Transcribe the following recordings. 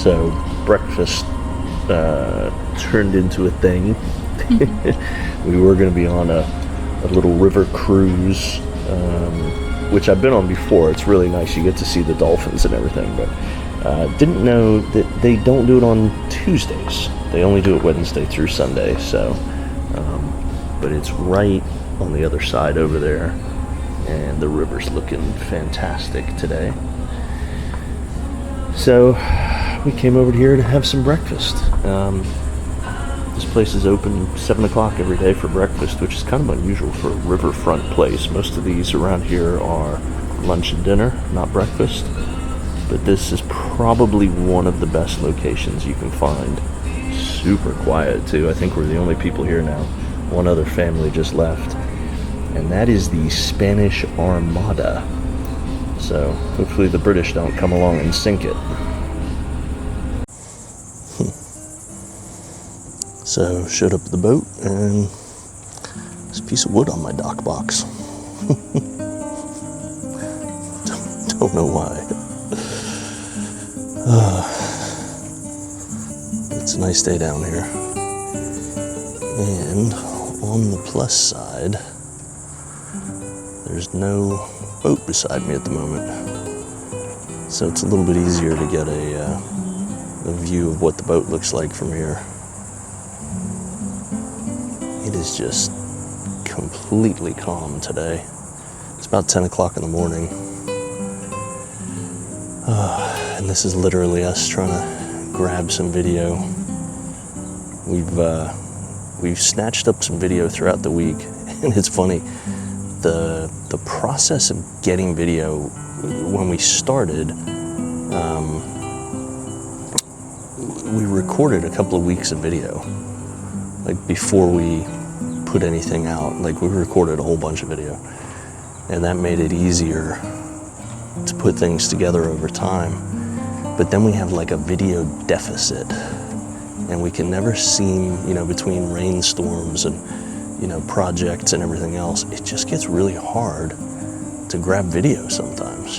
So breakfast turned into a thing. We were going to be on a little river cruise, which I've been on before. It's really nice. You get to see the dolphins and everything, but didn't know that they don't do it on Tuesdays. They only do it Wednesday through Sunday. So, but it's right on the other side over there, and the river's looking fantastic today. So we came over here to have some breakfast. This place is open 7 o'clock every day for breakfast, which is kind of unusual for a riverfront place. Most of these around here are lunch and dinner, not breakfast. But this is probably one of the best locations you can find. Super quiet too. I think we're the only people here now. One other family just left. And that is the Spanish Armada. So hopefully the British don't come along and sink it. So showed up at the boat, and there's a piece of wood on my dock box. Don't know why. It's a nice day down here. And on the plus side, there's no boat beside me at the moment. So it's a little bit easier to get a view of what the boat looks like from here. It is just completely calm today. It's about 10 o'clock in the morning. And this is literally us trying to grab some video. We've snatched up some video throughout the week, and it's funny, the process of getting video, when we started, we recorded a couple of weeks of video, like before we put anything out. Like, we recorded a whole bunch of video, and that made it easier to put things together over time. But then we have like a video deficit, and we can never seem, between rainstorms and, projects and everything else, it just gets really hard to grab video sometimes.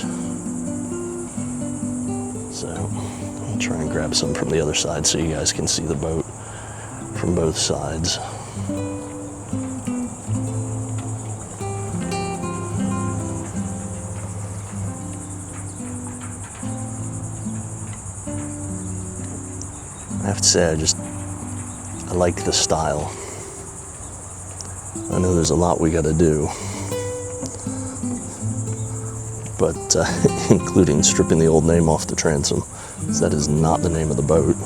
So I'll try and grab some from the other side so you guys can see the boat from both sides. I have to say, I like the style. I know there's a lot we got to do, but including stripping the old name off the transom, because that is not the name of the boat.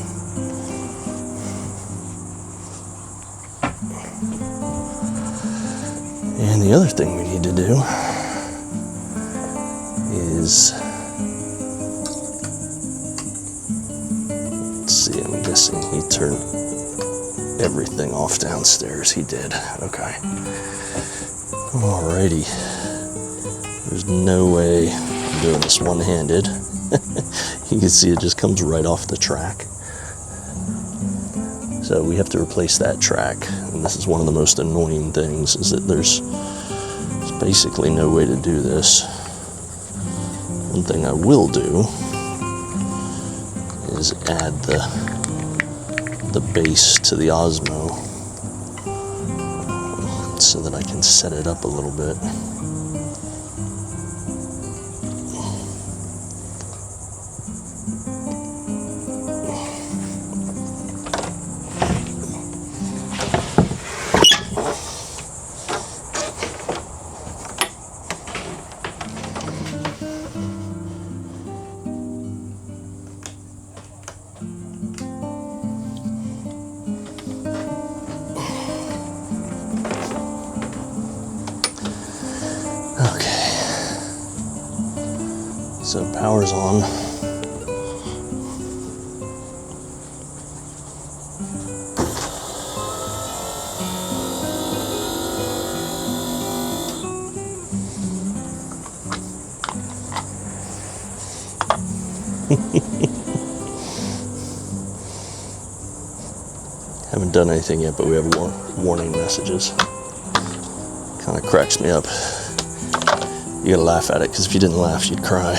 And the other thing we need to do is, let's see, I'm guessing he turned everything off downstairs. He did. Okay. Alrighty. There's no way I'm doing this one-handed. You can see it just comes right off the track. So we have to replace that track. And this is one of the most annoying things, is that there's basically no way to do this. One thing I will do is add the base to the Osmo so that I can set it up a little bit. So power's on. Haven't done anything yet, but we have warning messages. Kind of cracks me up. You gotta laugh at it, because if you didn't laugh, you'd cry.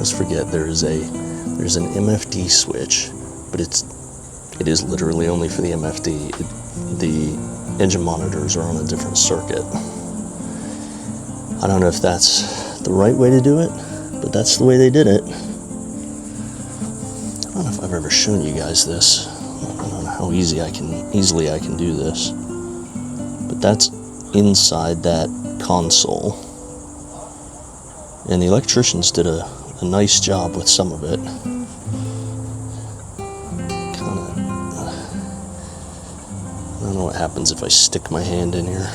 let's forget there's an MFD switch, but it is literally only for the MFD. The engine monitors are on a different circuit. I don't know if that's the right way to do it, but that's the way they did it. I don't know if I've ever shown you guys this. I don't know how easily I can do this. But that's inside that console. And the electricians did a nice job with some of it. I don't know what happens if I stick my hand in here.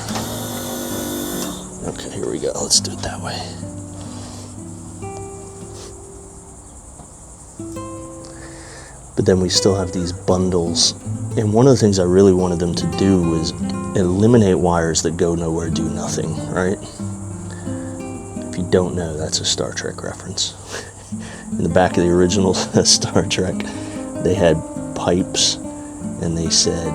Okay, here we go. Let's do it that way. But then we still have these bundles. And one of the things I really wanted them to do was eliminate wires that go nowhere, do nothing, right? If you don't know, that's a Star Trek reference. In the back of the original Star Trek, they had pipes, and they said,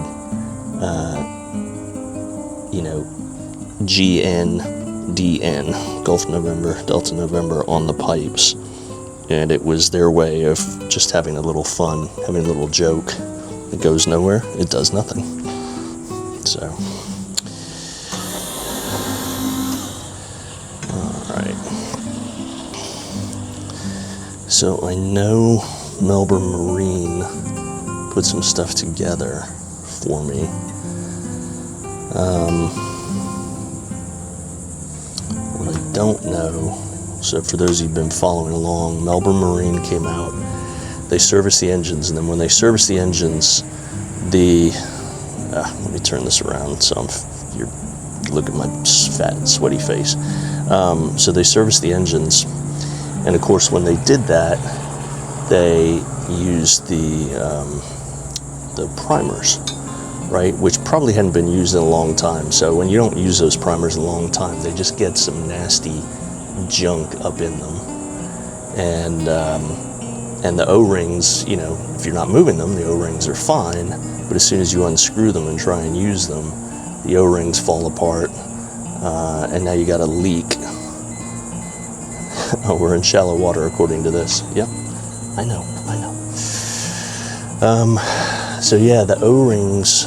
GN, Gulf November, Delta November on the pipes. And it was their way of just having a little fun, having a little joke. It goes nowhere, it does nothing. So, alright. So I know Melbourne Marine put some stuff together for me. What I don't know, so for those who've been following along, Melbourne Marine came out, they serviced the engines, and then when they serviced the engines, let me turn this around so you look at my fat and sweaty face. So they serviced the engines, and of course when they did that, they used the primers, right, which probably hadn't been used in a long time. So when you don't use those primers in a long time, they just get some nasty junk up in them. And the O-rings, if you're not moving them, the O-rings are fine, but as soon as you unscrew them and try and use them, the O-rings fall apart, and now you got a leak. Oh, we're in shallow water according to this. Yep, I know. So yeah, the O-rings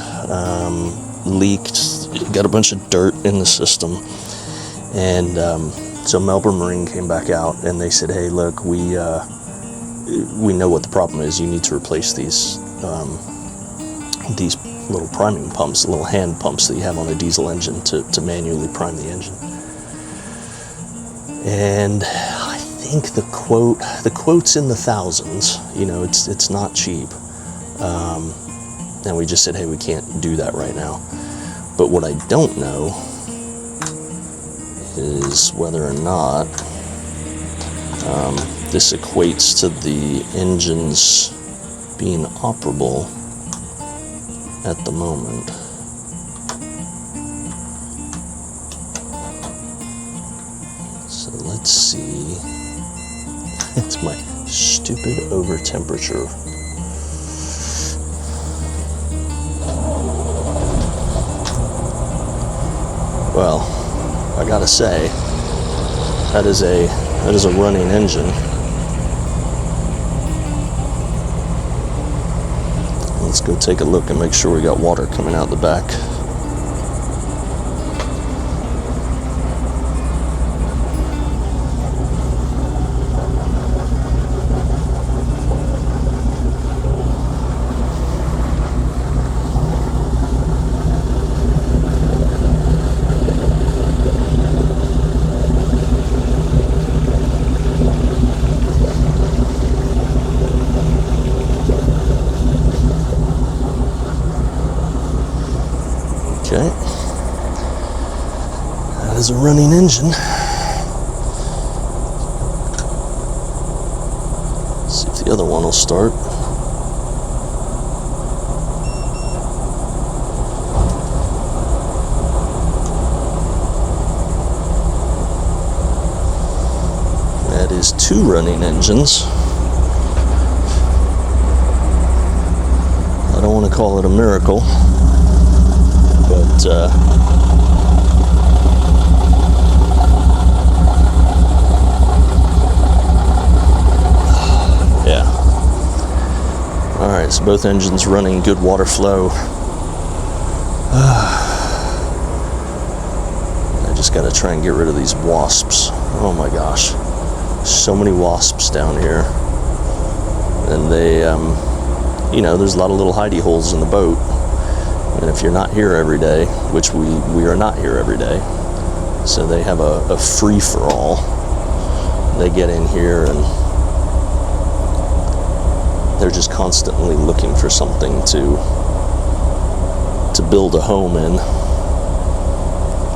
leaked, got a bunch of dirt in the system, and so Melbourne Marine came back out and they said, hey, look, we know what the problem is. You need to replace these little priming pumps, little hand pumps that you have on a diesel engine to manually prime the engine. And I think the quote's in the thousands. It's not cheap. And we just said, hey, we can't do that right now. But what I don't know is whether or not this equates to the engines being operable at the moment. So let's see. It's my stupid over temperature. Well, I gotta say, that is a running engine. Let's go take a look and make sure we got water coming out the back. Okay, that is a running engine. Let's see if the other one will start. That is 2 running engines. I don't want to call it a miracle. But Alright, so both engines running, good water flow. I just gotta try and get rid of these wasps. Oh my gosh. So many wasps down here. And they, you know, there's a lot of little hidey holes in the boat. And if you're not here every day, which we are not here every day, so they have a free-for-all. They get in here and they're just constantly looking for something to build a home in.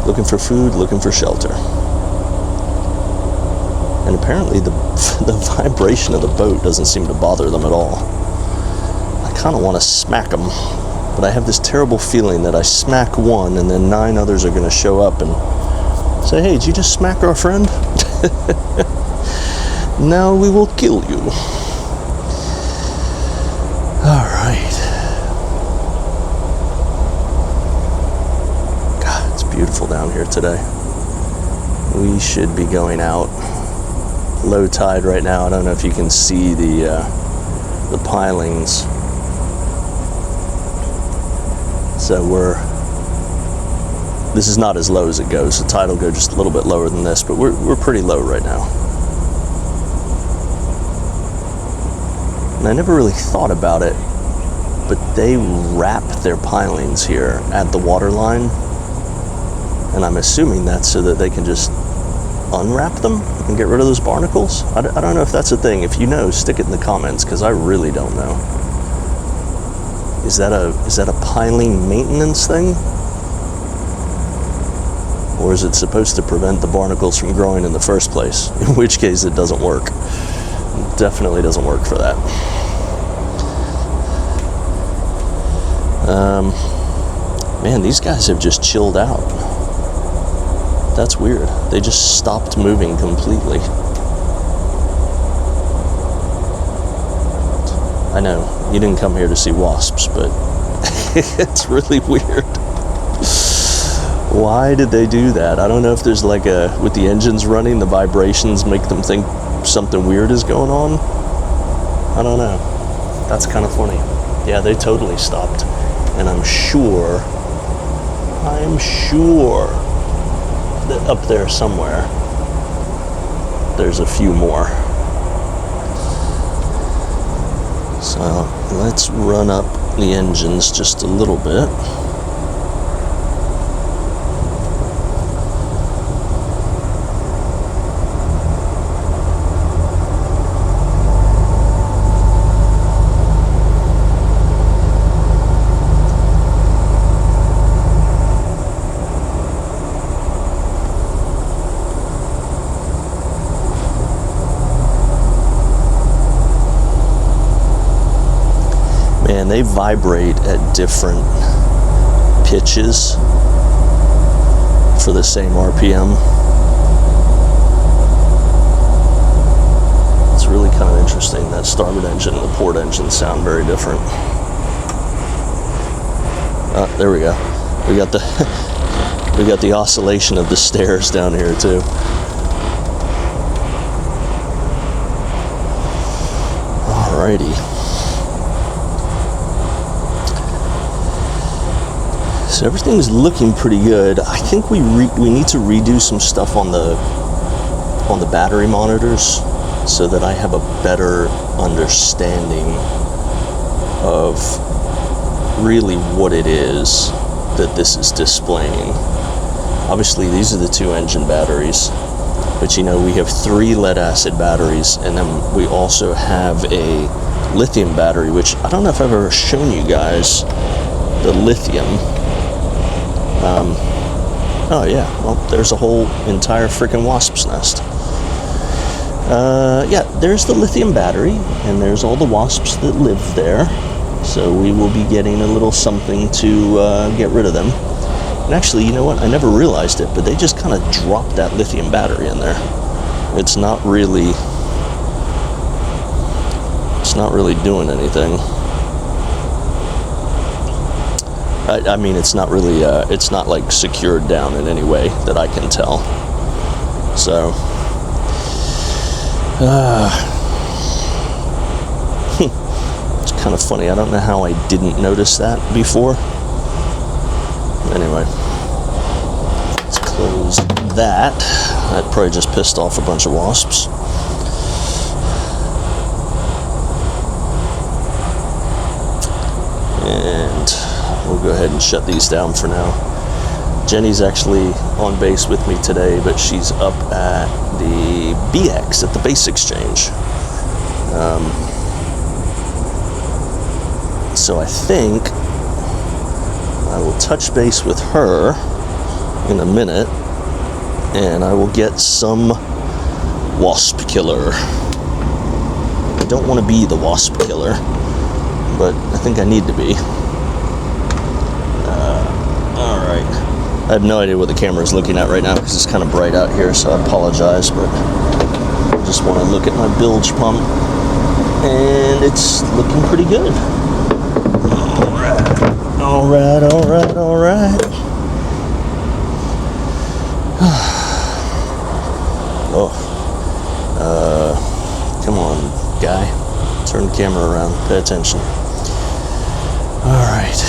Looking for food, looking for shelter. And apparently the vibration of the boat doesn't seem to bother them at all. I kind of want to smack them, but I have this terrible feeling that I smack one and then 9 others are going to show up and say, hey, did you just smack our friend? Now we will kill you. All right. God, it's beautiful down here today. We should be going out. Low tide right now. I don't know if you can see the pilings. So this is not as low as it goes. The tide will go just a little bit lower than this, but we're pretty low right now. And I never really thought about it, but they wrap their pilings here at the water line, and I'm assuming that's so that they can just unwrap them and get rid of those barnacles. I don't know if that's a thing. If you know, stick it in the comments, because I really don't know. Is that a piling maintenance thing? Or is it supposed to prevent the barnacles from growing in the first place? In which case it doesn't work. It definitely doesn't work for that. Man, these guys have just chilled out. That's weird. They just stopped moving completely. I know, you didn't come here to see wasps, but it's really weird. Why did they do that? I don't know if there's like with the engines running, the vibrations make them think something weird is going on. I don't know. That's kind of funny. Yeah, they totally stopped. And I'm sure that up there somewhere, there's a few more. So let's run up the engines just a little bit. And they vibrate at different pitches for the same RPM. It's really kind of interesting. That starboard engine and the port engine sound very different. There we go. We got the oscillation of the stairs down here too. Alrighty. So everything's looking pretty good. I think we need to redo some stuff on the battery monitors so that I have a better understanding of really what it is that this is displaying. Obviously, these are the 2 engine batteries, but you know, we have 3 lead acid batteries, and then we also have a lithium battery, which I don't know if I've ever shown you guys the lithium. Oh yeah, well, there's a whole entire freaking wasp's nest. Yeah, there's the lithium battery, and there's all the wasps that live there. So we will be getting a little something to get rid of them. And actually, you know what? I never realized it, but they just kind of dropped that lithium battery in there. It's not really doing anything. I mean, it's not really, it's not like secured down in any way that I can tell. So, it's kind of funny. I don't know how I didn't notice that before. Anyway, let's close that. That probably just pissed off a bunch of wasps. And we'll go ahead and shut these down for now. Jenny's actually on base with me today, but she's up at the BX at the Base Exchange. So I think I will touch base with her in a minute, and I will get some wasp killer. I don't want to be the wasp killer, but I think I need to be. Alright. I have no idea what the camera is looking at right now because it's kind of bright out here, so I apologize, but I just want to look at my bilge pump, and it's looking pretty good. Alright. Oh. Come on, guy. Turn the camera around. Pay attention. Alright.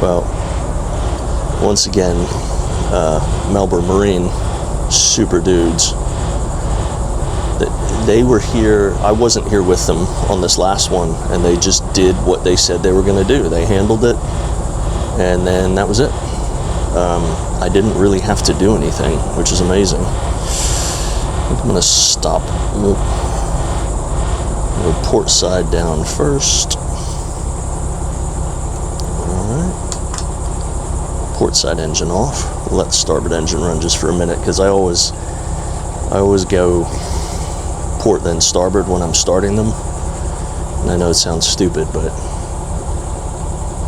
Well, once again, Melbourne Marine, super dudes. They were here. I wasn't here with them on this last one, and they just did what they said they were going to do. They handled it, and then that was it. I didn't really have to do anything, which is amazing. I think I'm going to stop. We'll port side down first. Alright. Port side engine off. We'll let starboard engine run just for a minute, because I always go port then starboard when I'm starting them. And I know it sounds stupid, but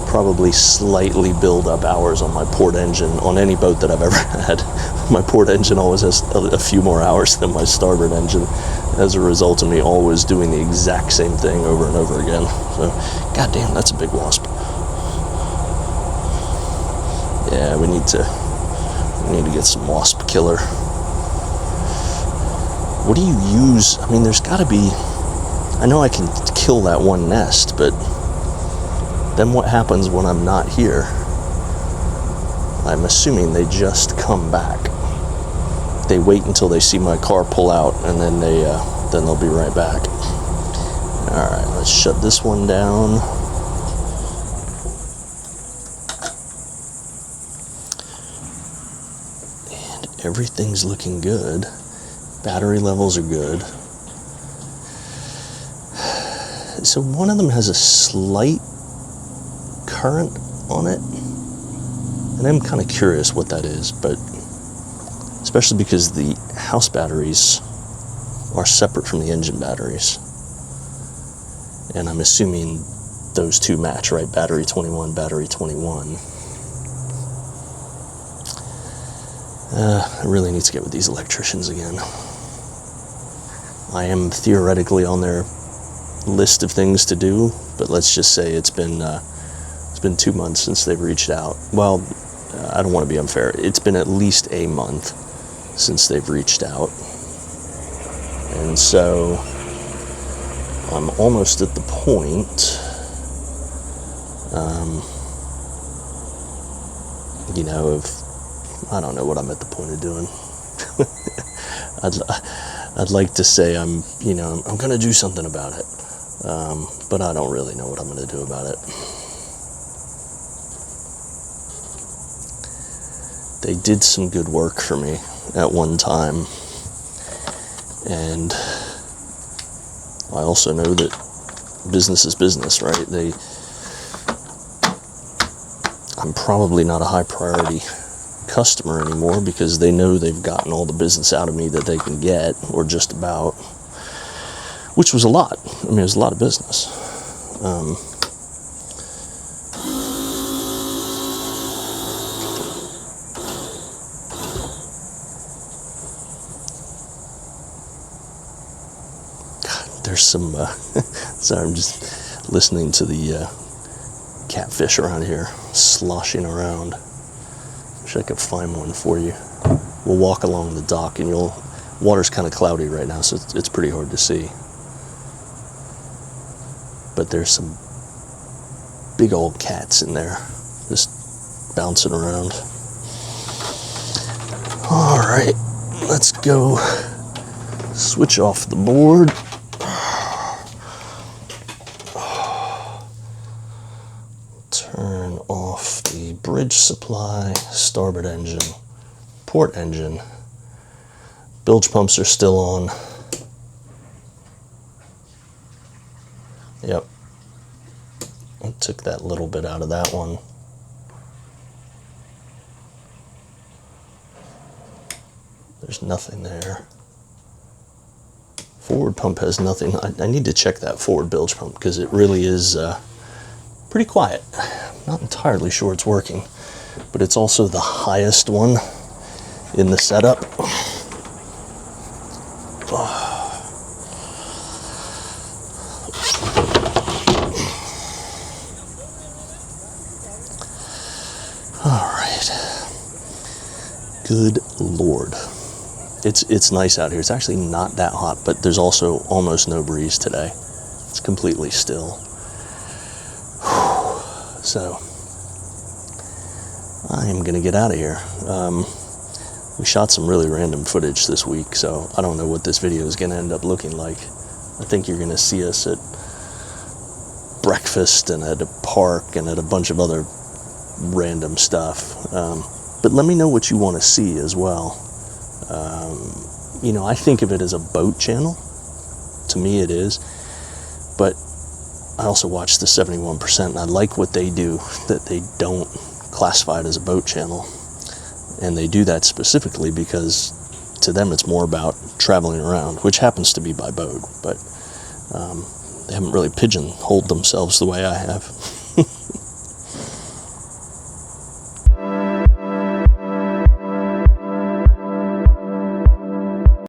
probably slightly build up hours on my port engine on any boat that I've ever had. My port engine always has a few more hours than my starboard engine as a result of me always doing the exact same thing over and over again. So, goddamn, that's a big wasp. Yeah, we need to get some wasp killer. What do you use? I mean, there's got to be... I know I can kill that one nest, but then what happens when I'm not here? I'm assuming they just come back. They wait until they see my car pull out, and then they'll be right back. All right, let's shut this one down. And everything's looking good. Battery levels are good. So one of them has a slight current on it, and I'm kind of curious what that is, but especially because the house batteries are separate from the engine batteries, and I'm assuming those two match, right? Battery 21, battery 21. I really need to get with these electricians again. I am theoretically on their list of things to do, but let's just say it's been 2 months since they've reached out. Well, I don't want to be unfair. It's been at least a month since they've reached out. And so I'm almost at the point, of, I don't know what I'm at the point of doing. I'd like to say I'm going to do something about it. But I don't really know what I'm going to do about it. They did some good work for me at one time, and I also know that business is business, right? I'm probably not a high priority customer anymore because they know they've gotten all the business out of me that they can get, or just about, which was a lot. I mean, it was a lot of business. There's some, sorry, I'm just listening to the catfish around here sloshing around. Wish I could find one for you. We'll walk along the dock and you'll Water's kind of cloudy right now, so it's pretty hard to see. But there's some big old cats in there, just bouncing around. All right, let's go switch off the board. Turn off the bridge supply, starboard engine, port engine. Bilge pumps are still on. Yep. I took that little bit out of that one. There's nothing there. Forward pump has nothing. I need to check that forward bilge pump because it really is pretty quiet. I'm not entirely sure it's working, but it's also the highest one in the setup. Good Lord. It's nice out here. It's actually not that hot, but there's also almost no breeze today. It's completely still. So, I am going to get out of here. We shot some really random footage this week, so I don't know what this video is going to end up looking like. I think you're going to see us at breakfast and at a park and at a bunch of other random stuff. But let me know what you want to see as well. You know, I think of it as a boat channel. To me it is. But I also watch the 71%, and I like what they do, that they don't classify it as a boat channel. And they do that specifically because to them it's more about traveling around, which happens to be by boat. But they haven't really pigeonholed themselves the way I have.